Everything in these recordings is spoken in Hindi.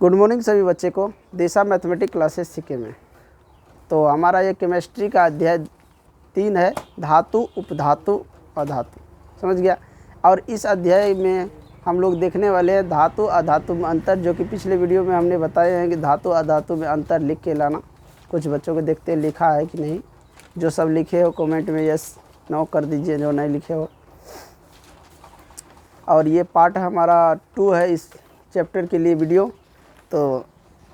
गुड मॉर्निंग सभी बच्चे को दिशा मैथमेटिक्स क्लासेस सीखे में। तो हमारा ये केमिस्ट्री का अध्याय 3 है, धातु, उपधातु और धातु। समझ गया। और इस अध्याय में हम लोग देखने वाले हैं धातु अधातु में अंतर, जो कि पिछले वीडियो में हमने बताए हैं कि धातु अधातु में अंतर लिख के लाना। कुछ बच्चों को देखते लिखा है कि नहीं, जो सब लिखे हो कमेंट में यस नो कर दीजिए, जो नहीं लिखे हो। और ये पार्ट हमारा 2 है इस चैप्टर के लिए वीडियो। तो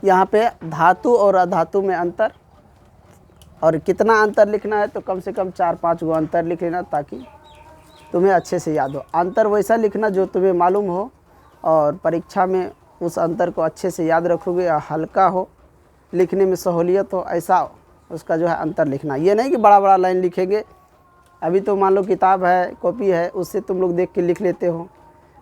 यहाँ पे धातु और अधातु में अंतर, और कितना अंतर लिखना है तो कम से कम 4-5 गो अंतर लिख लेना, ताकि तुम्हें अच्छे से याद हो। अंतर वैसा लिखना जो तुम्हें मालूम हो, और परीक्षा में उस अंतर को अच्छे से याद रखोगे, या हल्का हो, लिखने में सहूलियत हो, ऐसा उसका जो है अंतर लिखना। ये नहीं कि बड़ा बड़ा लाइन लिखेंगे। अभी तो मान लो किताब है, कॉपी है, उससे तुम लोग देख के लिख लेते हो,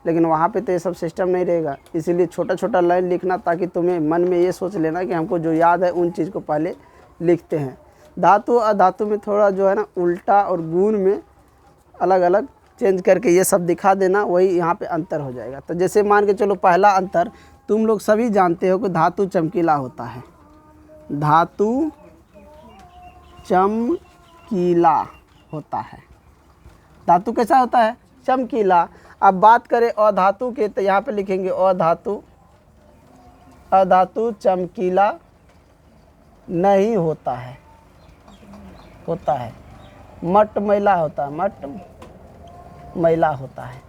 लेकिन वहाँ पे तो ये सब सिस्टम नहीं रहेगा। इसीलिए छोटा छोटा लाइन लिखना, ताकि तुम्हें मन में ये सोच लेना कि हमको जो याद है उन चीज़ को पहले लिखते हैं। धातु अधातु में थोड़ा जो है ना उल्टा और गुण में अलग अलग चेंज करके ये सब दिखा देना, वही यहाँ पे अंतर हो जाएगा। तो जैसे मान के चलो, पहला अंतर तुम लोग सभी जानते हो कि धातु चमकीला होता है। धातु चमकीला होता है। धातु कैसा होता है? चमकीला। अब बात करें अधातु के, तो यहाँ पे लिखेंगे अधातु। अधातु चमकीला नहीं होता है, होता है मटमैला होता है, मटमैला होता है।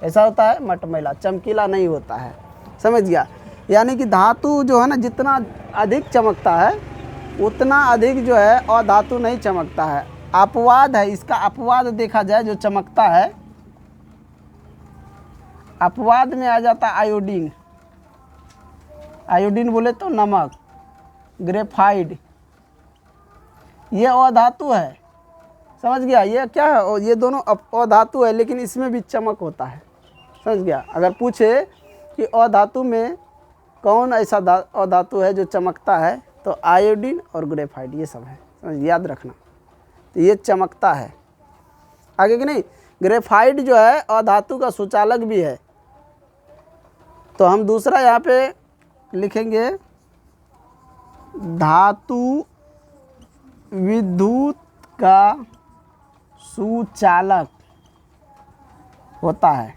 कैसा होता है? मटमैला, चमकीला नहीं होता है। समझ गया। यानी कि धातु जो है ना, जितना अधिक चमकता है उतना अधिक जो है अधातु नहीं चमकता है। अपवाद है, इसका अपवाद देखा जाए जो चमकता है, अपवाद में आ जाता आयोडीन। आयोडीन बोले तो नमक, ग्रेफाइड, ये अधातु है। समझ गया। ये क्या है? ये दोनों अधातु है, लेकिन इसमें भी चमक होता है। समझ गया। अगर पूछे कि अधातु में कौन ऐसा अधातु है जो चमकता है, तो आयोडीन और ग्रेफाइड ये सब है। समझ, याद रखना। तो ये चमकता है, आगे कि नहीं। ग्रेफाइड जो है अधातु का सुचालक भी है। तो हम दूसरा यहाँ पे लिखेंगे धातु विद्युत का सुचालक होता है।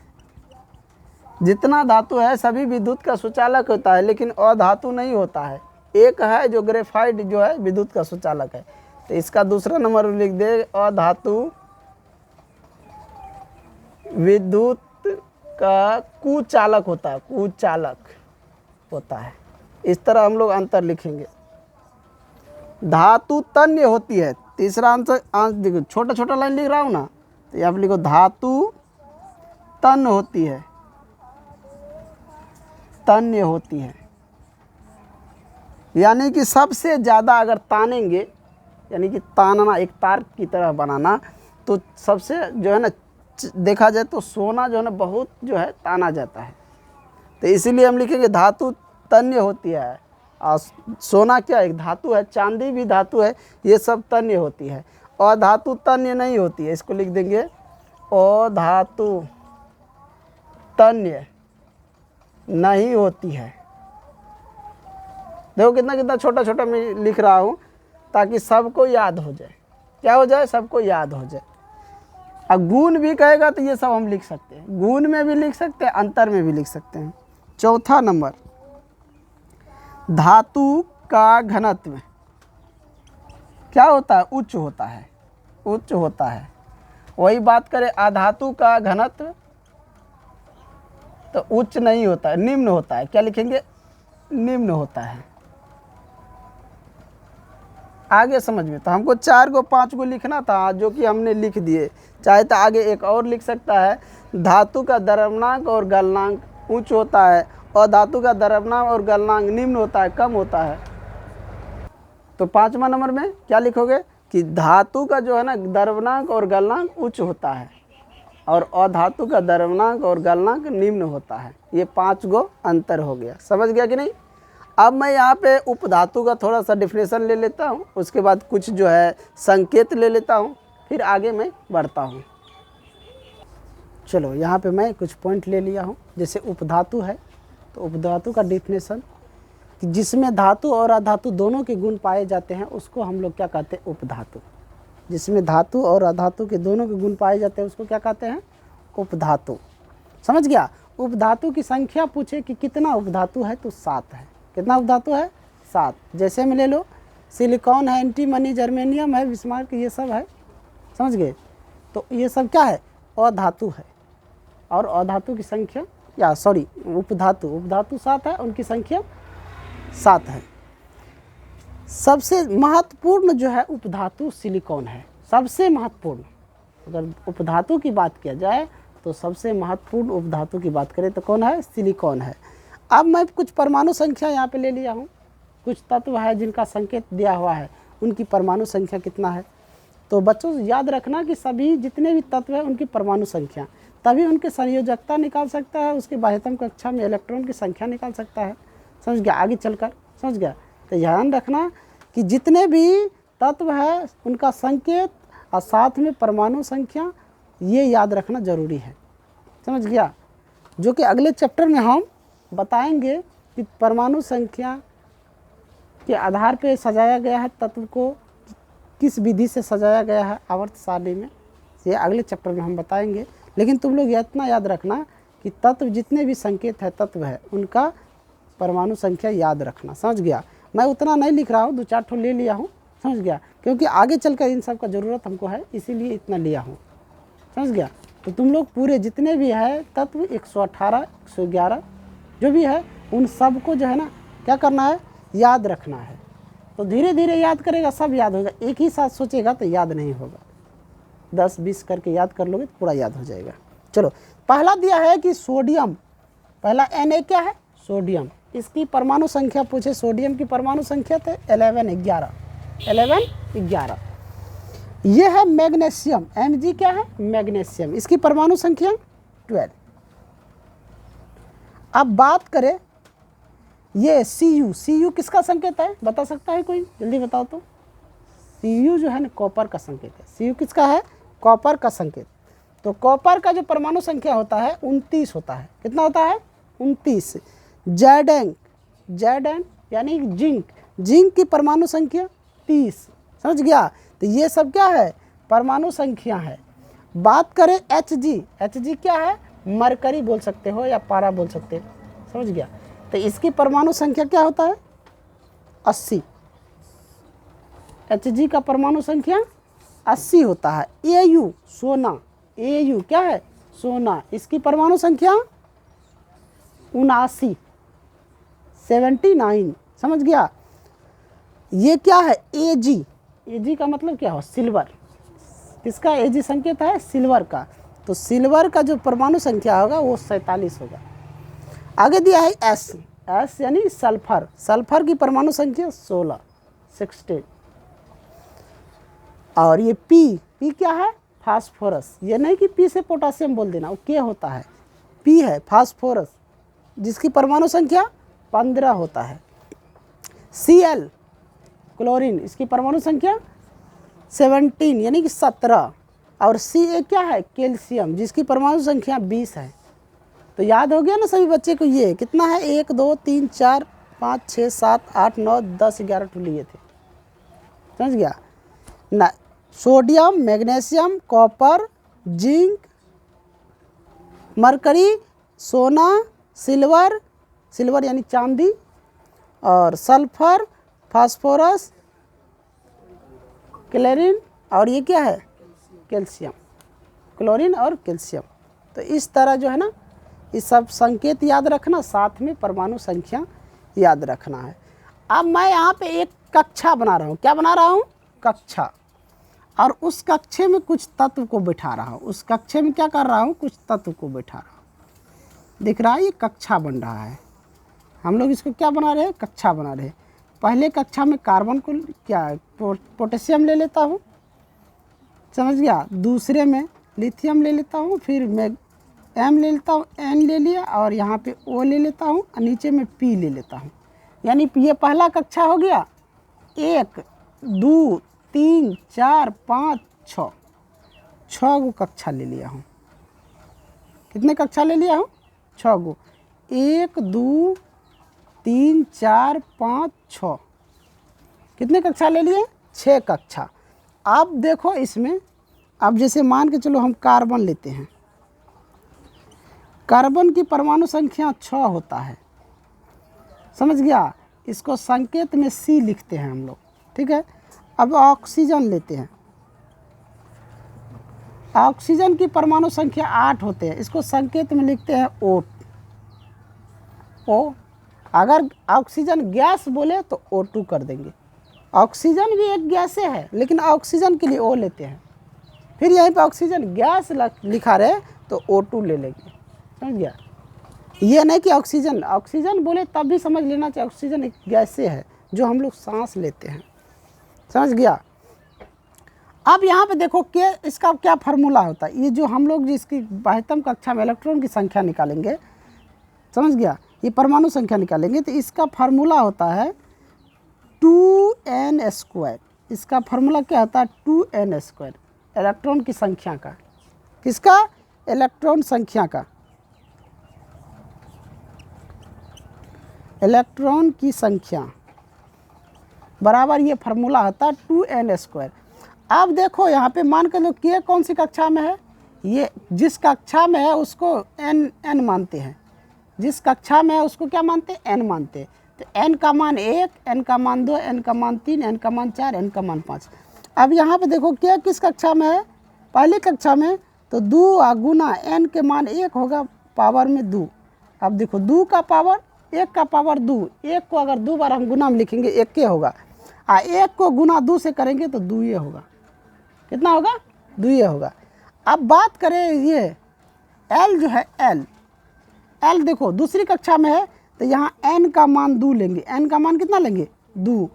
जितना धातु है सभी विद्युत का सुचालक होता है, लेकिन अधातु नहीं होता है। एक है जो ग्रेफाइड जो है विद्युत का सुचालक है। तो इसका दूसरा नंबर लिख दे, अधातु विद्युत का कुचालक होता है, कुचालक होता है। इस तरह हम लोग अंतर लिखेंगे। धातु तन्य होती है। तीसरा आंसर देखो, छोटा छोटा लाइन लिख रहा हूँ ना, तो यहाँ पे लिखो धातु तन्य होती है, तन्य होती है। यानी कि सबसे ज़्यादा अगर तानेंगे, यानी कि तानना, एक तार की तरह बनाना, तो सबसे जो है ना देखा जाए तो सोना जो है ना बहुत जो है ताना जाता है। तो इसीलिए हम लिखेंगे धातु तन्य होती है। और सोना क्या एक धातु है, चांदी भी धातु है, ये सब तन्य होती है। अधातु तन्य नहीं होती है। इसको लिख देंगे अधातु तन्य नहीं होती है। देखो कितना कितना छोटा छोटा मैं लिख रहा हूँ, ताकि सबको याद हो जाए। क्या हो जाए? सबको याद हो जाए। अब गुण भी कहेगा तो ये सब हम लिख सकते हैं, गुण में भी लिख सकते हैं, अंतर में भी लिख सकते हैं। चौथा नंबर, धातु का घनत्व क्या होता है? उच्च होता है, उच्च होता है। वही बात करें अधातु का घनत्व, तो उच्च नहीं होता है, निम्न होता है। क्या लिखेंगे? निम्न होता है। आगे समझ में। तो हमको 4 गो 5 गो लिखना था, जो कि हमने लिख दिए। चाहे तो आगे एक और लिख सकता है, धातु का द्रव्यमानक और गलनांक उच्च होता है, और धातु का द्रव्यमानक और गलनांक निम्न होता है, कम होता है। तो 5वां नंबर में क्या लिखोगे कि धातु का जो है ना द्रव्यमानक और गलनांक उच्च होता है, और अधातु का द्रव्यमानक और गलनांक निम्न होता है। ये 5 गो अंतर हो गया। समझ गया कि नहीं। अब मैं यहाँ पे उपधातु का थोड़ा सा डिफिनेशन ले लेता हूँ, उसके बाद कुछ जो है संकेत ले लेता हूँ, फिर आगे मैं बढ़ता हूँ। चलो यहाँ पे मैं कुछ पॉइंट ले लिया हूँ। जैसे उपधातु है, तो उपधातु का डिफिनेशन कि जिसमें धातु और अधातु दोनों के गुण पाए जाते हैं उसको हम लोग क्या कहते हैं, उपधातु। जिसमें धातु और अधातु के दोनों के गुण पाए जाते हैं उसको क्या कहते हैं, उपधातु। समझ गया। उपधातु की संख्या पूछे कि कितना उपधातु है तो 7 है। कितना उपधातु है, 7। जैसे में ले लो, सिलिकॉन है, एंटीमनी, जर्मेनियम है, बिस्मार्क, ये सब है। समझ गए। तो ये सब क्या है, अधातु है। और अधातु की संख्या या सॉरी उपधातु 7 है, उनकी संख्या 7 है। सबसे महत्वपूर्ण जो है उपधातु सिलिकॉन है, सबसे महत्वपूर्ण। अगर उपधातु की बात किया जाए तो सबसे महत्वपूर्ण उपधातु की बात करें तो कौन है, सिलिकॉन है। अब मैं कुछ परमाणु संख्या यहाँ पे ले लिया हूँ। कुछ तत्व है जिनका संकेत दिया हुआ है, उनकी परमाणु संख्या कितना है। तो बच्चों याद रखना कि सभी जितने भी तत्व हैं उनकी परमाणु संख्या, तभी उनकी संयोजकता निकाल सकता है, उसके बाह्यतम कक्षा में इलेक्ट्रॉन की संख्या निकाल सकता है। समझ गया, आगे चलकर। समझ गया। तो ध्यान रखना कि जितने भी तत्व है उनका संकेत और साथ में परमाणु संख्या, ये याद रखना जरूरी है। समझ गया। जो कि अगले चैप्टर में हम बताएंगे कि परमाणु संख्या के आधार पर सजाया गया है तत्व को, किस विधि से सजाया गया है आवर्त सारणी में, ये अगले चैप्टर में हम बताएंगे। लेकिन तुम लोग इतना याद रखना कि तत्व जितने भी संकेत है तत्व है उनका परमाणु संख्या याद रखना। समझ गया। मैं उतना नहीं लिख रहा हूँ, 2-4 ठो ले लिया हूँ। समझ गया। क्योंकि आगे चलकर इन सब का ज़रूरत हमको है, इसीलिए इतना लिया हूँ। समझ गया। तो तुम लोग पूरे जितने भी है तत्व 118, 111 जो भी है उन सब को जो है ना क्या करना है, याद रखना है। तो धीरे धीरे याद करेगा सब याद होगा, एक ही साथ सोचेगा तो याद नहीं होगा। 10-20 करके याद कर लोगे तो पूरा याद हो जाएगा। चलो, पहला दिया है कि सोडियम, पहला Na क्या है, सोडियम। इसकी परमाणु संख्या पूछे, सोडियम की परमाणु संख्या थे 11 11। ये है मैग्नीशियम, Mg क्या है, मैग्नीशियम। इसकी परमाणु संख्या 12। अब बात करें ये Cu किसका संकेत है, बता सकता है कोई, जल्दी बताओ तो। Cu जो है ना कॉपर का संकेत है। Cu किसका है, कॉपर का संकेत। तो कॉपर का जो परमाणु संख्या होता है 29 होता है। कितना होता है, 29। Zn यानी जिंक की परमाणु संख्या 30। समझ गया। तो ये सब क्या है, परमाणु संख्या है। बात करें Hg क्या है, मरकरी बोल सकते हो या पारा बोल सकते हो। समझ गया। तो इसकी परमाणु संख्या क्या होता है, 80। Hg का परमाणु संख्या 80 होता है। Au सोना, Au क्या है, सोना। इसकी परमाणु संख्या 79, 79। समझ गया। ये क्या है, Ag का मतलब क्या हो, सिल्वर। किसका Ag संकेत है, सिल्वर का। तो सिल्वर का जो परमाणु संख्या होगा वो 47 होगा। आगे दिया है S यानी सल्फर। सल्फर की परमाणु संख्या 16। और ये P क्या है, फास्फोरस। ये नहीं कि P से पोटासियम बोल देना, वो क्या होता है, P है फास्फोरस, जिसकी परमाणु संख्या 15 होता है। Cl क्लोरीन, इसकी परमाणु संख्या 17 यानी कि 17। और Ca क्या है, कैल्शियम, जिसकी परमाणु संख्या 20 है। तो याद हो गया ना सभी बच्चे को। ये कितना है, 1 2 3 4 5 6 7 8 9 10 11 टू लिए थे। समझ गया ना। Sodium, magnesium, copper, zinc, mercury, सोना, सिल्वर यानी चांदी, और सल्फर, फास्फोरस, क्लोरीन, और ये क्या है, कैल्शियम। क्लोरीन और कैल्शियम। तो इस तरह जो है ना ये सब संकेत याद रखना, साथ में परमाणु संख्या याद रखना है। अब मैं यहाँ पे एक कक्षा बना रहा हूँ। क्या बना रहा हूँ, कक्षा। और उस कक्षे में कुछ तत्व को बैठा रहा हूँ। उस कक्षे में क्या कर रहा हूँ, कुछ तत्व को बैठा रहा हूँ। दिख रहा है, ये कक्षा बन रहा है। हम लोग इसको क्या बना रहे हैं, कक्षा बना रहे हैं। पहले कक्षा में कार्बन को क्या पोटेशियम ले लेता हूँ। समझ गया। दूसरे में लिथियम ले लेता हूँ, फिर मैं M ले लेता हूँ, N ले लिया, और यहाँ पे O ले लेता हूँ, और नीचे में P ले लेता हूँ। यानी ये पहला कक्षा हो गया। 1 2 3 4 5 6 गो कक्षा ले लिया हूँ। कितने कक्षा ले लिया हूँ, 6 गो। 1 2 3 4 5 6, कितने कक्षा ले लिए? 6 कक्षा। अब देखो इसमें, अब जैसे मान के चलो हम कार्बन लेते हैं, कार्बन की परमाणु संख्या 6 होता है, समझ गया? इसको संकेत में C लिखते हैं हम लोग, ठीक है। अब ऑक्सीजन लेते हैं, ऑक्सीजन की परमाणु संख्या 8 होते हैं, इसको संकेत में लिखते हैं O। अगर ऑक्सीजन गैस बोले तो O2 कर देंगे। ऑक्सीजन भी एक गैस है, लेकिन ऑक्सीजन के लिए O लेते हैं। फिर यहीं पे ऑक्सीजन गैस लिखा रहे तो O2 ले लेंगे, समझ गया? ये नहीं कि ऑक्सीजन बोले तब भी समझ लेना चाहिए ऑक्सीजन एक गैस है जो हम लोग सांस लेते हैं, समझ गया? अब यहाँ पे देखो कि इसका क्या फार्मूला होता है, ये जो हम लोग जिसकी 72 कक्षा में इलेक्ट्रॉन की संख्या निकालेंगे, समझ गया? ये परमाणु संख्या निकालेंगे तो इसका फार्मूला होता है 2n²। इसका फार्मूला क्या होता है? 2n², इलेक्ट्रॉन की संख्या का। किसका? इलेक्ट्रॉन संख्या का, इलेक्ट्रॉन की संख्या बराबर ये फार्मूला होता है 2n²। अब देखो यहाँ पे मान कर लो कि कौन सी कक्षा में है, ये जिस कक्षा में है उसको n मानते हैं, जिस कक्षा में है उसको क्या मानते हैं? n मानते हैं। तो n का मान 1, n का मान 2, n का मान 3, n का मान 4, n का मान 5। अब यहाँ पे देखो क्या किस कक्षा में है? पहली कक्षा में, तो 2 गुना n के मान 1 होगा पावर में 2। अब देखो 2 का पावर 1 का पावर 2, 1 को अगर 2 बार हम गुना में लिखेंगे 1 के होगा, 1 को गुना 2 से करेंगे तो 2 ये होगा। कितना होगा? 2 ये होगा। अब बात करें ये L जो है, L देखो दूसरी कक्षा में है तो यहाँ n का मान 2 लेंगे, n का मान कितना लेंगे? 2।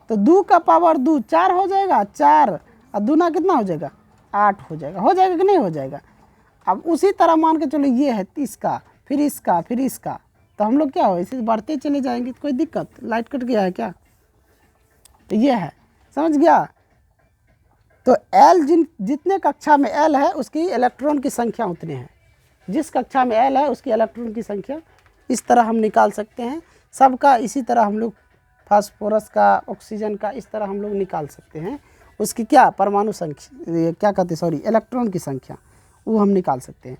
तो 2 का पावर 2 4 हो जाएगा, 4 और दूना कितना हो जाएगा? 8 हो जाएगा कि नहीं हो जाएगा? अब उसी तरह मान के चलो ये है इसका, फिर इसका, फिर इसका, तो हम लोग क्या हो इसे बढ़ते चले जाएंगे। कोई दिक्कत? लाइट कट गया है क्या? तो ये है, समझ गया? तो L जितने कक्षा में L है उसकी इलेक्ट्रॉन की संख्या उतने हैं, जिस कक्षा में L है उसकी इलेक्ट्रॉन की संख्या इस तरह हम निकाल सकते हैं। सबका इसी तरह हम लोग फास्फोरस का, ऑक्सीजन का इस तरह हम लोग निकाल सकते हैं। उसकी क्या परमाणु संख्या, क्या कहते हैं, सॉरी, इलेक्ट्रॉन की संख्या, वो हम निकाल सकते हैं।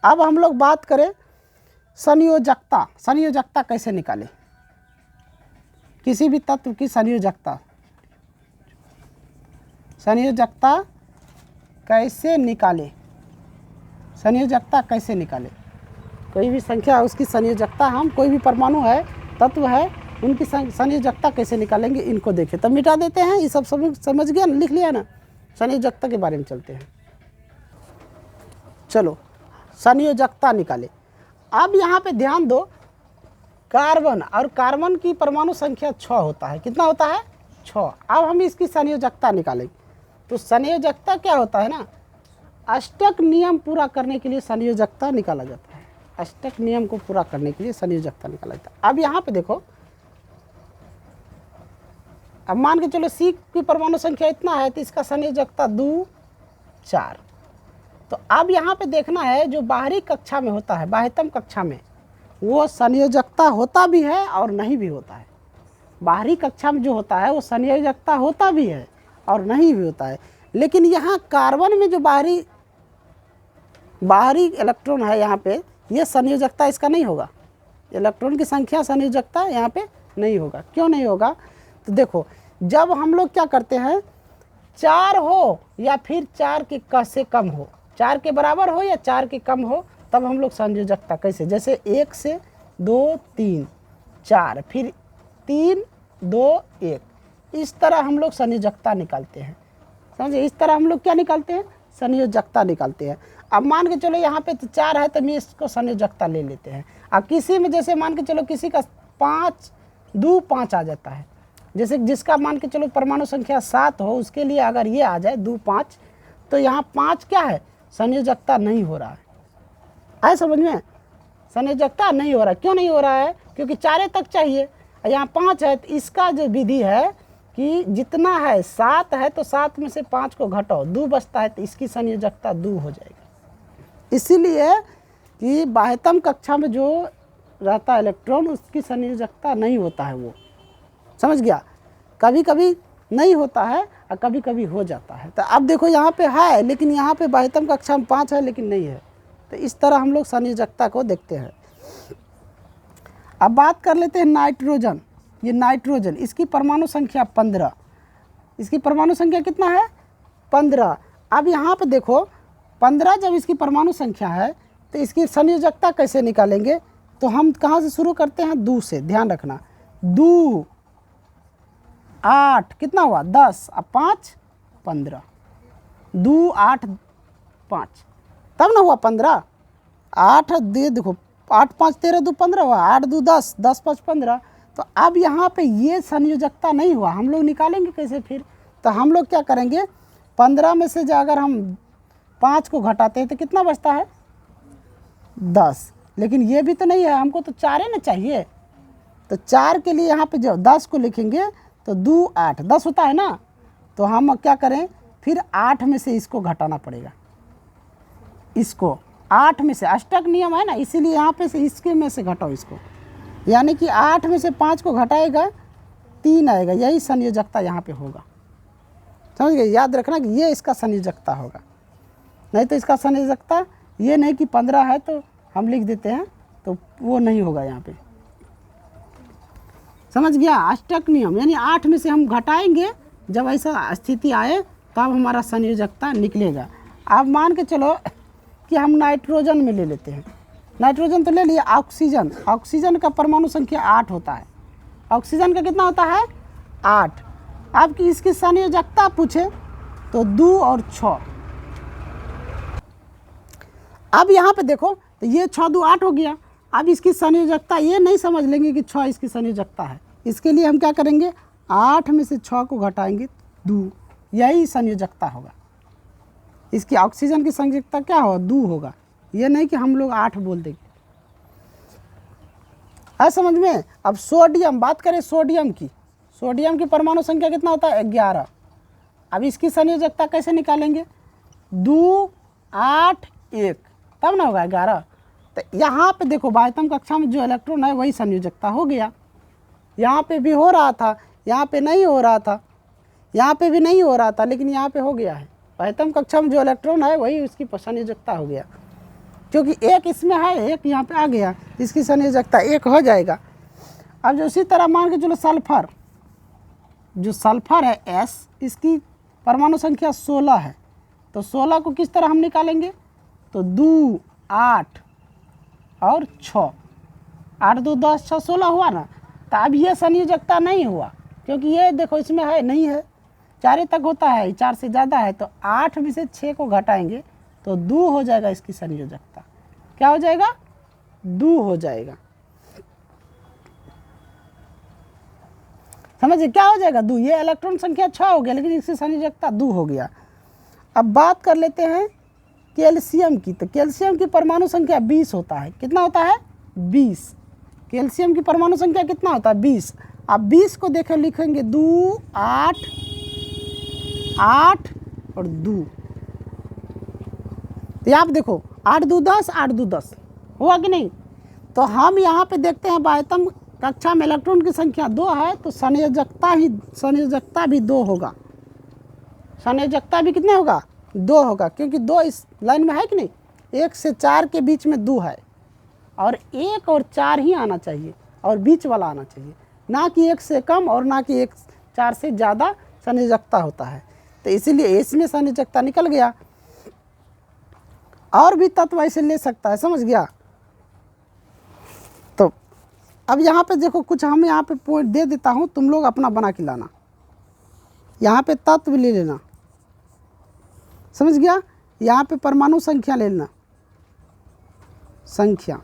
अब हम लोग बात करें संयोजकता। संयोजकता कैसे निकालें? किसी भी तत्व की संयोजकता कैसे निकालें? संयोजकता कैसे निकालें? कोई भी संख्या उसकी संयोजकता, हम कोई भी परमाणु है, तत्व है, उनकी संयोजकता कैसे निकालेंगे इनको देखें। तब मिटा देते हैं, ये सब समझ गया ना, लिख लिया ना? संयोजकता के बारे में चलते हैं। चलो संयोजकता निकाले। अब यहाँ पे ध्यान दो, कार्बन और कार्बन की परमाणु संख्या 6 होता है। कितना होता है? 6। अब हम इसकी संयोजकता निकालेंगे। तो संयोजकता क्या होता है ना, अष्टक नियम पूरा करने के लिए संयोजकता निकाला जाता है। अष्टक नियम को पूरा करने के लिए संयोजकता निकाला जाता है। अब यहाँ पे देखो, अब मान के चलो C की परमाणु संख्या इतना है तो इसका संयोजकता 2 4। तो अब यहाँ पे देखना है जो बाहरी कक्षा में होता है, 72 कक्षा में, वो संयोजकता होता भी है और नहीं भी होता है। बाहरी कक्षा में जो होता है वो संयोजकता होता भी है और नहीं भी होता है। लेकिन यहाँ कार्बन में जो बाहरी इलेक्ट्रॉन है, यहाँ पे ये संयोजकता इसका नहीं होगा। इलेक्ट्रॉन की संख्या संयोजकता यहाँ पे नहीं होगा। क्यों नहीं होगा? तो देखो, जब हम लोग क्या करते हैं, 4 हो या फिर 4 के से कम हो, 4 के बराबर हो या 4 के कम हो, तब हम लोग संयोजकता कैसे, जैसे 1 से 2 3 4, फिर 3 2 1, इस तरह हम लोग संयोजकता निकालते हैं। समझे? इस तरह हम लोग क्या निकालते हैं? संयोजकता निकालते हैं। अब मान के चलो यहाँ पे तो 4 है तो मैं इसको संयोजकता ले लेते हैं। अब किसी में जैसे मान के चलो किसी का 5 2 5 आ जाता है, जैसे जिसका मान के चलो परमाणु संख्या 7 हो, उसके लिए अगर ये आ जाए 2 5, तो यहाँ 5 क्या है? संयोजकता नहीं हो रहा है। आए समझ में? संयोजकता नहीं हो रहा है। क्यों नहीं हो रहा है? क्योंकि 4 तक चाहिए, यहाँ 5 है। तो इसका जो विधि है कि जितना है 7 है तो 7 में से 5 को घटाओ, 2 बचता है, तो इसकी संयोजकता 2 हो जाएगी। इसीलिए कि 72 कक्षा में जो रहता है इलेक्ट्रॉन उसकी संयोजकता नहीं होता है वो, समझ गया। कभी कभी नहीं होता है और कभी कभी हो जाता है। तो अब देखो यहाँ पे है लेकिन यहाँ पे बाह्यतम कक्षा में 5 है लेकिन नहीं है। तो इस तरह हम लोग संयोजकता को देखते हैं। अब बात कर लेते हैं नाइट्रोजन। ये नाइट्रोजन, इसकी परमाणु संख्या 15। इसकी परमाणु संख्या कितना है? 15। अब यहाँ पे देखो 15 जब इसकी परमाणु संख्या है तो इसकी संयोजकता कैसे निकालेंगे? तो हम कहाँ से शुरू करते हैं? 2 से, ध्यान रखना। 2 8 कितना हुआ? 10 और 5 15। 2 8 5 तब ना हुआ 15। 8 दे देखो 8 5 13 2 15 हुआ, 8 2 10 10 5 15। तो अब यहाँ पे ये संयोजकता नहीं हुआ, हम लोग निकालेंगे कैसे फिर? तो हम लोग क्या करेंगे, 15 में से अगर हम 5 को घटाते हैं तो कितना बचता है? 10। लेकिन ये भी तो नहीं है, हमको तो 4 ही ना चाहिए। तो 4 के लिए यहाँ पे जब 10 को लिखेंगे तो 2 8 10 होता है ना। तो हम क्या करें फिर 8 में से इसको घटाना पड़ेगा। इसको 8 में से, अष्टक नियम है ना, इसीलिए यहाँ पे से इसके में से घटाओ इसको। यानी कि 8 में से 5 को घटाएगा 3 आएगा। यही संयोजकता यहाँ पे होगा, समझ गए। याद रखना कि ये इसका संयोजकता होगा। नहीं तो इसका संयोजकता ये नहीं कि 15 है तो हम लिख देते हैं, तो वो नहीं होगा यहाँ पे, समझ गया। अष्टक नियम यानी 8 में से हम घटाएंगे, जब ऐसा स्थिति आए तब हमारा संयोजकता निकलेगा। अब मान के चलो कि हम नाइट्रोजन में ले लेते हैं। नाइट्रोजन तो ले लिया। ऑक्सीजन, ऑक्सीजन का परमाणु संख्या 8 होता है। ऑक्सीजन का कितना होता है? 8। अब कि इसकी संयोजकता पूछे तो 2 और 6। अब यहाँ पे देखो तो ये 6 2 8 हो गया। अब इसकी संयोजकता ये नहीं समझ लेंगे कि 6 इसकी संयोजकता है। इसके लिए हम क्या करेंगे, 8 में से 6 को घटाएंगे 2, यही संयोजकता होगा। इसकी ऑक्सीजन की संयोजकता क्या होगा? 2 होगा। ये नहीं कि हम लोग 8 बोल देंगे। है समझ में। अब सोडियम, बात करें सोडियम की। सोडियम की परमाणु संख्या कितना होता है? 11। अब इसकी संयोजकता कैसे निकालेंगे? 2 8 1 तब ना होगा 11। तो यहाँ पे देखो बाह्यतम कक्षा में जो इलेक्ट्रॉन है वही संयोजकता हो गया। यहाँ पे भी हो रहा था, यहाँ पे नहीं हो रहा था, यहाँ पे भी नहीं हो रहा था, लेकिन यहाँ पे हो गया है। बाह्यतम कक्षा में जो इलेक्ट्रॉन है वही उसकी संयोजकता हो गया, क्योंकि एक इसमें है एक यहाँ पे आ गया, इसकी संयोजकता 1 हो जाएगा। अब जो उसी तरह मान के चलो सल्फर, जो सल्फर है S, इसकी परमाणु संख्या 16 है। तो 16 को किस तरह हम निकालेंगे? तो 2 8 और 6, 8 2 10 6 16 हुआ ना। तो अब ये संयोजकता नहीं हुआ, क्योंकि ये देखो इसमें है नहीं है, 4 तक होता है, 4 से ज़्यादा है। तो 8 में से 6 को घटाएंगे तो 2 हो जाएगा इसकी संयोजकता। क्या हो जाएगा? 2 हो जाएगा। समझिए क्या हो जाएगा? 2। ये इलेक्ट्रॉन संख्या 6 हो गया लेकिन इसकी संयोजकता 2 हो गया। अब बात कर लेते हैं कैल्शियम की। तो कैल्शियम की परमाणु संख्या 20 होता है। कितना होता है? 20। कैल्शियम की परमाणु संख्या कितना होता है? 20। अब 20 को देखें, लिखेंगे 2 8 8 और 2। तो आप देखो 8 2 10 8 2 10 हुआ कि नहीं। तो हम यहाँ पे देखते हैं बाह्यतम कक्षा में इलेक्ट्रॉन की संख्या 2 है तो संयोजकता भी 2 होगा। संयोजकता भी कितने होगा? 2 होगा, क्योंकि 2 इस लाइन में है कि नहीं। 1 से 4 के बीच में 2 है और 1 और 4 ही आना चाहिए और बीच वाला आना चाहिए, ना कि 1 से कम और ना कि 1 4 से ज़्यादा संयोजकता होता है। तो इसीलिए इसमें संयोजकता निकल गया। और भी तत्व ऐसे ले सकता है, समझ गया। तो अब यहाँ पे देखो कुछ हम यहाँ पे पॉइंट दे देता हूँ, तुम लोग अपना बना के लाना। यहाँ पे तत्व ले लेना, समझ गया। यहाँ पे परमाणु संख्या ले लेना, संख्या।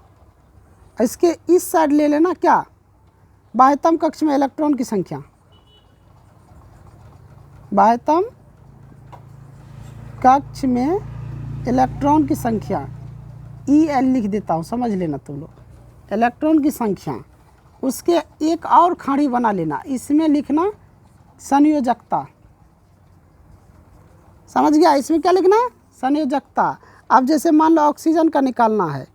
इसके इस साइड ले लेना क्या? बाह्यतम कक्ष में इलेक्ट्रॉन की संख्या। बाह्यतम कक्ष में इलेक्ट्रॉन की संख्या EL लिख देता हूँ, समझ लेना तुम लोग। इलेक्ट्रॉन की संख्या, उसके एक और खाड़ी बना लेना, इसमें लिखना संयोजकता। समझ गया। इसमें क्या लिखना? संयोजकता। अब जैसे मान लो ऑक्सीजन का निकालना है,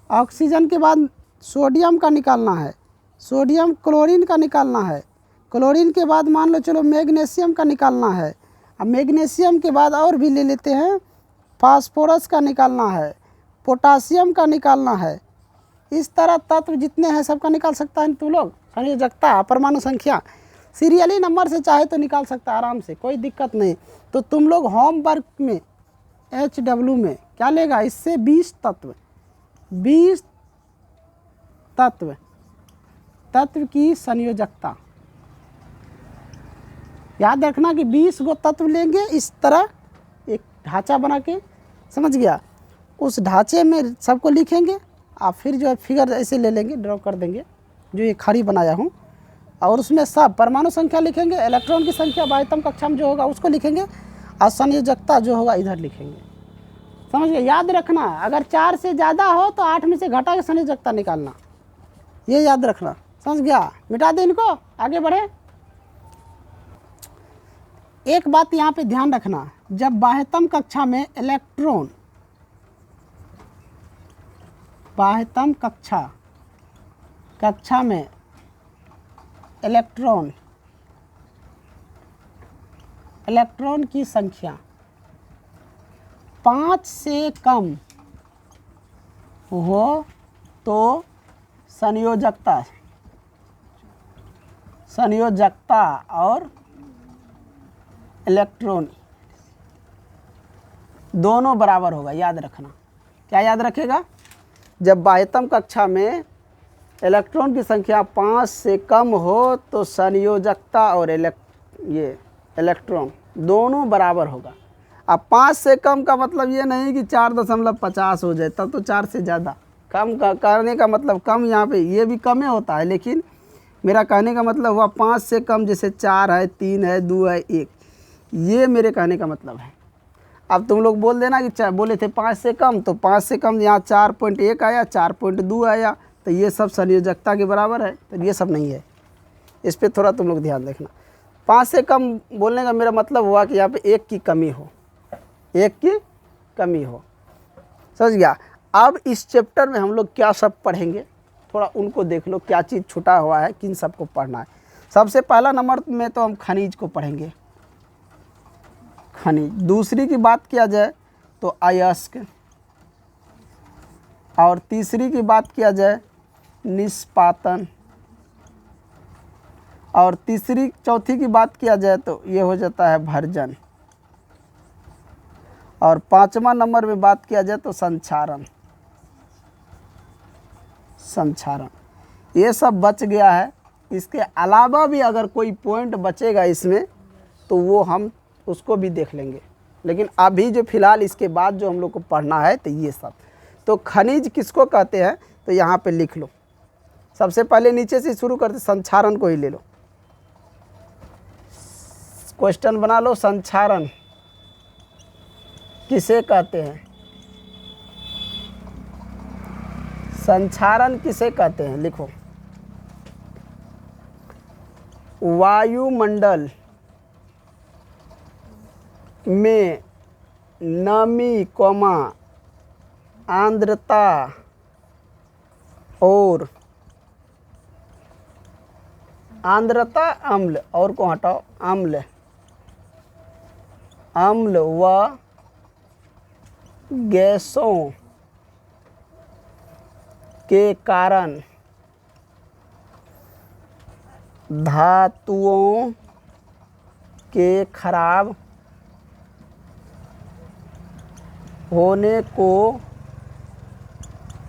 ऑक्सीजन के बाद सोडियम का निकालना है, सोडियम क्लोरीन का निकालना है, क्लोरीन के बाद मान लो चलो मैग्नीशियम का निकालना है, अब मैग्नीशियम के बाद और भी ले लेते हैं, फास्फोरस का निकालना है, पोटासियम का निकालना है। इस तरह तत्व जितने हैं सबका निकाल सकता है तुम लोग। संयोजकता, परमाणु संख्या सीरियली नंबर से चाहे तो निकाल सकता है आराम से, कोई दिक्कत नहीं। तो तुम लोग होमवर्क में HW में क्या लेगा, इससे 20 तत्व, 20 तत्व, तत्व की संयोजकता याद रखना कि 20 गो तत्व लेंगे, इस तरह एक ढांचा बना के, समझ गया। उस ढांचे में सबको लिखेंगे, आप फिर जो है फिगर ऐसे ले लेंगे, ड्रॉ कर देंगे जो ये खाड़ी बनाया हूँ, और उसमें सब परमाणु संख्या लिखेंगे, इलेक्ट्रॉन की संख्या बाह्यतम कक्षा में जो होगा उसको लिखेंगे, और संयोजकता जो होगा इधर लिखेंगे। समझ गए। याद रखना अगर 4 से ज़्यादा हो तो 8 में से घटा के संयोजकता निकालना, ये याद रखना। समझ गया। मिटा दे इनको, आगे बढ़े। एक बात यहाँ पे ध्यान रखना, जब बाह्यतम कक्षा में इलेक्ट्रॉन, बाह्यतम कक्षा में इलेक्ट्रॉन की संख्या 5 से कम हो तो संयोजकता और इलेक्ट्रॉन दोनों बराबर होगा। याद रखना, क्या याद रखेगा, जब बाह्यतम कक्षा में इलेक्ट्रॉन की संख्या 5 से कम हो तो संयोजकता और इलेक्ट्रॉन दोनों बराबर होगा। अब 5 से कम का मतलब ये नहीं कि 4.50 हो जाए, तब तो 4 से ज़्यादा। कम का करने का मतलब कम, यहाँ पे ये भी कम ही होता है, लेकिन मेरा कहने का मतलब हुआ 5 से कम, जैसे 4 है, 3 है, 2 है, 1, ये मेरे कहने का मतलब है। अब तुम लोग बोल देना कि बोले थे 5 से कम, तो 5 से कम यहाँ 4.1 आया, 4.2 आया, तो ये सब संयोजकता के बराबर है, तो ये सब नहीं है। इस पर थोड़ा तुम लोग ध्यान देखना। 5 से कम बोलने का मेरा मतलब हुआ कि यहाँ पे 1 की कमी हो, 1 की कमी हो। समझ गया। अब इस चैप्टर में हम लोग क्या सब पढ़ेंगे, थोड़ा उनको देख लो, क्या चीज़ छूटा हुआ है, किन सबको पढ़ना है। सबसे पहला नंबर में तो हम खनिज को पढ़ेंगे, खनिज। दूसरी की बात किया जाए तो अयस्क, और तीसरी की बात किया जाए निष्पादन, और चौथी की बात किया जाए तो ये हो जाता है भर्जन, और 5वां नंबर में बात किया जाए तो संक्षारण। ये सब बच गया है। इसके अलावा भी अगर कोई पॉइंट बचेगा इसमें तो वो हम उसको भी देख लेंगे, लेकिन अभी जो फिलहाल इसके बाद जो हम लोग को पढ़ना है तो ये सब। तो खनिज किसको कहते हैं, तो यहाँ पे लिख लो। सबसे पहले नीचे से शुरू करते, संक्षारण को ही ले लो, क्वेश्चन बना लो। संक्षारण किसे कहते हैं, संक्षारण किसे कहते हैं, लिखो। वायुमंडल में नमी, आर्द्रता और अम्ल, और को हटाओ, अम्ल व गैसों के कारण धातुओं के खराब होने को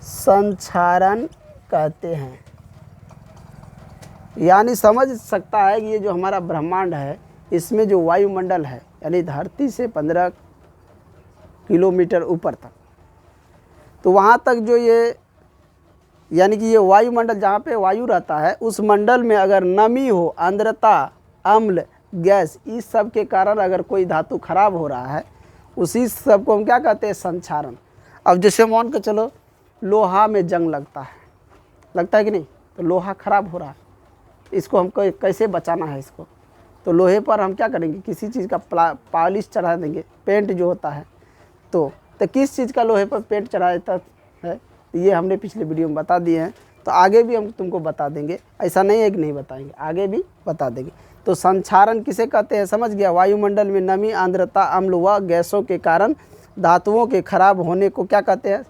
संक्षारण कहते हैं। यानी समझ सकता है कि ये जो हमारा ब्रह्मांड है, इसमें जो वायुमंडल है, यानी धरती से 15 किलोमीटर ऊपर तक, तो वहाँ तक जो ये, यानी कि ये वायुमंडल जहाँ पे वायु रहता है, उस मंडल में अगर नमी हो, आर्द्रता, अम्ल, गैस, इस सब के कारण अगर कोई धातु खराब हो रहा है, उसी सब को हम क्या कहते हैं, संक्षारण। अब जैसे मान के चलो लोहा में जंग लगता है कि नहीं, तो लोहा खराब हो रहा है, इसको हमको कैसे बचाना है इसको, तो लोहे पर हम क्या करेंगे, किसी चीज़ का पॉलिश चढ़ा देंगे, पेंट जो होता है। तो किस चीज़ का लोहे पर पेंट चढ़ा देता है, ये हमने पिछले वीडियो में बता दिए हैं। तो आगे भी हम तुमको बता देंगे, ऐसा नहीं है कि नहीं बताएंगे, आगे भी बता देंगे। तो संक्षारण किसे कहते हैं, समझ गया। वायुमंडल में नमी, आर्द्रता, अम्ल व गैसों के कारण धातुओं के खराब होने को क्या कहते हैं,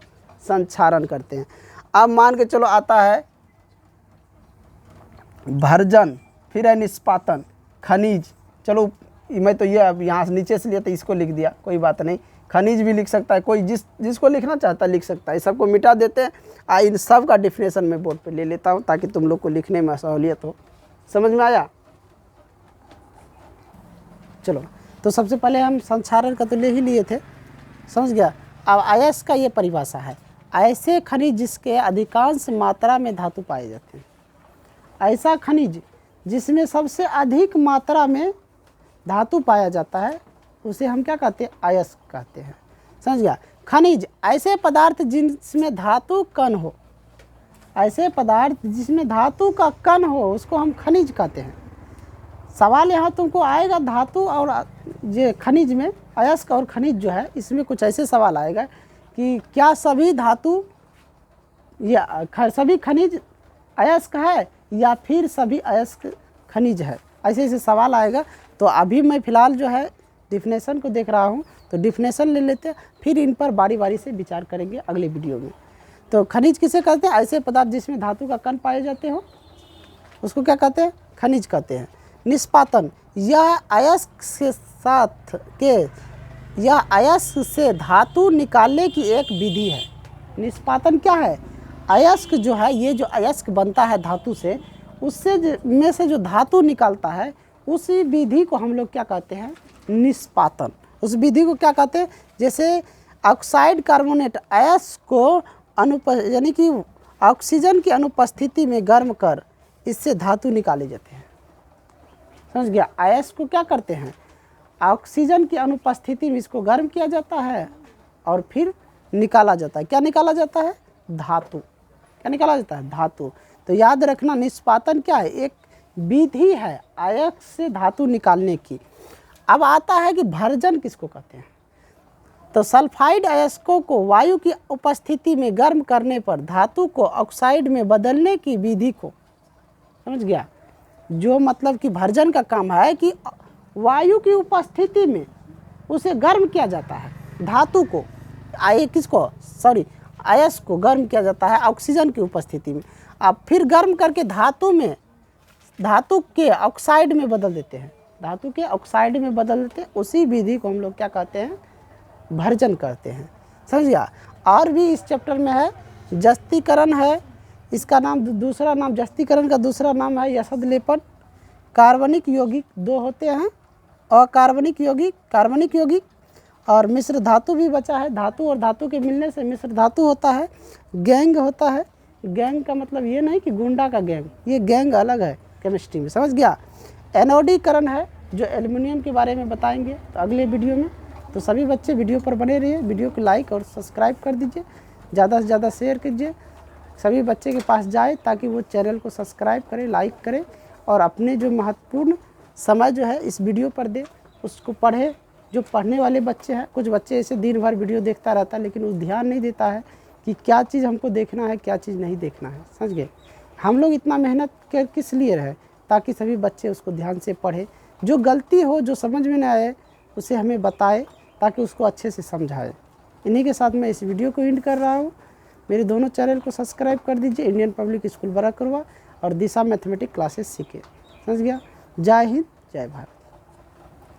संक्षारण करते हैं। अब मान के चलो आता है भर्जन, फिर है निष्पातन, खनिज। चलो मैं तो ये अब यहाँ से नीचे से लिया तो इसको लिख दिया, कोई बात नहीं। खनिज भी लिख सकता है कोई, जिसको लिखना चाहता है लिख सकता है। सबको मिटा देते हैं। इन सब का डिफिनेशन मैं बोर्ड पे ले लेता हूँ ताकि तुम लोग को लिखने में सहूलियत हो। समझ में आया। चलो तो सबसे पहले हम संक्षारण का तो ले ही लिए थे, समझ गया। अब अयस्क का ये परिभाषा है, ऐसे खनिज जिसके अधिकांश मात्रा में धातु पाए जाते हैं। ऐसा खनिज जिसमें सबसे अधिक मात्रा में धातु पाया जाता है उसे हम क्या कहते हैं, अयस्क कहते हैं। समझ गया। खनिज ऐसे पदार्थ जिसमें धातु कण हो, ऐसे पदार्थ जिसमें धातु का कण हो उसको हम खनिज कहते हैं। सवाल यहाँ तुमको आएगा धातु और ये खनिज में, अयस्क और खनिज जो है इसमें कुछ ऐसे सवाल आएगा कि क्या सभी धातु या सभी खनिज अयस्क है या फिर सभी अयस्क खनिज है, ऐसे ऐसे सवाल आएगा। तो अभी मैं फ़िलहाल जो है डिफिनेशन को देख रहा हूँ, तो डिफिनेशन ले लेते हैं, फिर इन पर बारी बारी से विचार करेंगे अगले वीडियो में। तो खनिज किसे कहते हैं, ऐसे पदार्थ जिसमें धातु का कण पाए जाते हो उसको क्या कहते हैं, खनिज कहते हैं। निष्पातन, यह अयस्क के साथ के यह अयस्क से धातु निकालने की एक विधि है। निष्पातन क्या है, अयस्क जो है, ये जो अयस्क बनता है धातु से, उससे में से जो धातु निकालता है उसी विधि को हम लोग क्या कहते हैं, निष्पातन। उस विधि को क्या कहते हैं, जैसे ऑक्साइड कार्बोनेट अयस्क को यानी कि ऑक्सीजन की अनुपस्थिति में गर्म कर इससे धातु निकाले जाते हैं। समझ गया। अयस्क को क्या करते हैं, ऑक्सीजन की अनुपस्थिति में इसको गर्म किया जाता है और फिर निकाला जाता है। क्या निकाला जाता है, धातु। क्या निकाला जाता है, धातु। तो याद रखना निष्पातन क्या है, एक विधि है अयस्क से धातु निकालने की। अब आता है कि भर्जन किसको कहते हैं। तो सल्फाइड अयस्कों को वायु की उपस्थिति में गर्म करने पर धातु को ऑक्साइड में बदलने की विधि को, समझ गया, जो मतलब कि भर्जन का काम है कि वायु की उपस्थिति में उसे गर्म किया जाता है, धातु को, अयस्क को गर्म किया जाता है ऑक्सीजन की उपस्थिति में। अब फिर गर्म करके धातु के ऑक्साइड में बदल देते हैं, धातु के ऑक्साइड में बदल देते हैं। उसी विधि को हम लोग क्या कहते हैं, भर्जन करते हैं। समझ गया। और भी इस चैप्टर में है जस्तीकरण है, इसका नाम दूसरा नाम, जस्तीकरण का दूसरा नाम है यसद लेपन। कार्बनिक यौगिक दो होते हैं, अकार्बनिक यौगिक, कार्बनिक यौगिक, और मिश्र धातु भी बचा है। धातु और धातु के मिलने से मिश्र धातु होता है। गैंग होता है। गैंग का मतलब ये नहीं कि गुंडा का गैंग, ये गैंग अलग है केमिस्ट्री में। समझ गया। एनोडीकरण है जो एल्युमिनियम के बारे में बताएंगे तो अगले वीडियो में। तो सभी बच्चे वीडियो पर बने रहिए, वीडियो को लाइक और सब्सक्राइब कर दीजिए, ज़्यादा से ज़्यादा शेयर कीजिए, सभी बच्चे के पास जाए ताकि वो चैनल को सब्सक्राइब करें, लाइक करें और अपने जो महत्वपूर्ण समय जो है इस वीडियो पर दे, उसको पढ़े। जो पढ़ने वाले बच्चे हैं, कुछ बच्चे ऐसे दिन भर वीडियो देखता रहता है लेकिन वो ध्यान नहीं देता है कि क्या चीज़ हमको देखना है, क्या चीज़ नहीं देखना है। समझ गए। हम लोग इतना मेहनत कर किस लिए रहे, ताकि सभी बच्चे उसको ध्यान से पढ़े। जो गलती हो, जो समझ में न आए, उसे हमें बताए ताकि उसको अच्छे से समझाए। इन्हीं के साथ मैं इस वीडियो को एंड कर रहा हूँ। मेरे दोनों चैनल को सब्सक्राइब कर दीजिए, इंडियन पब्लिक स्कूल बराकरवा और दिशा मैथमेटिक्स क्लासेस सीखे। समझ गया। जय हिंद, जय भारत।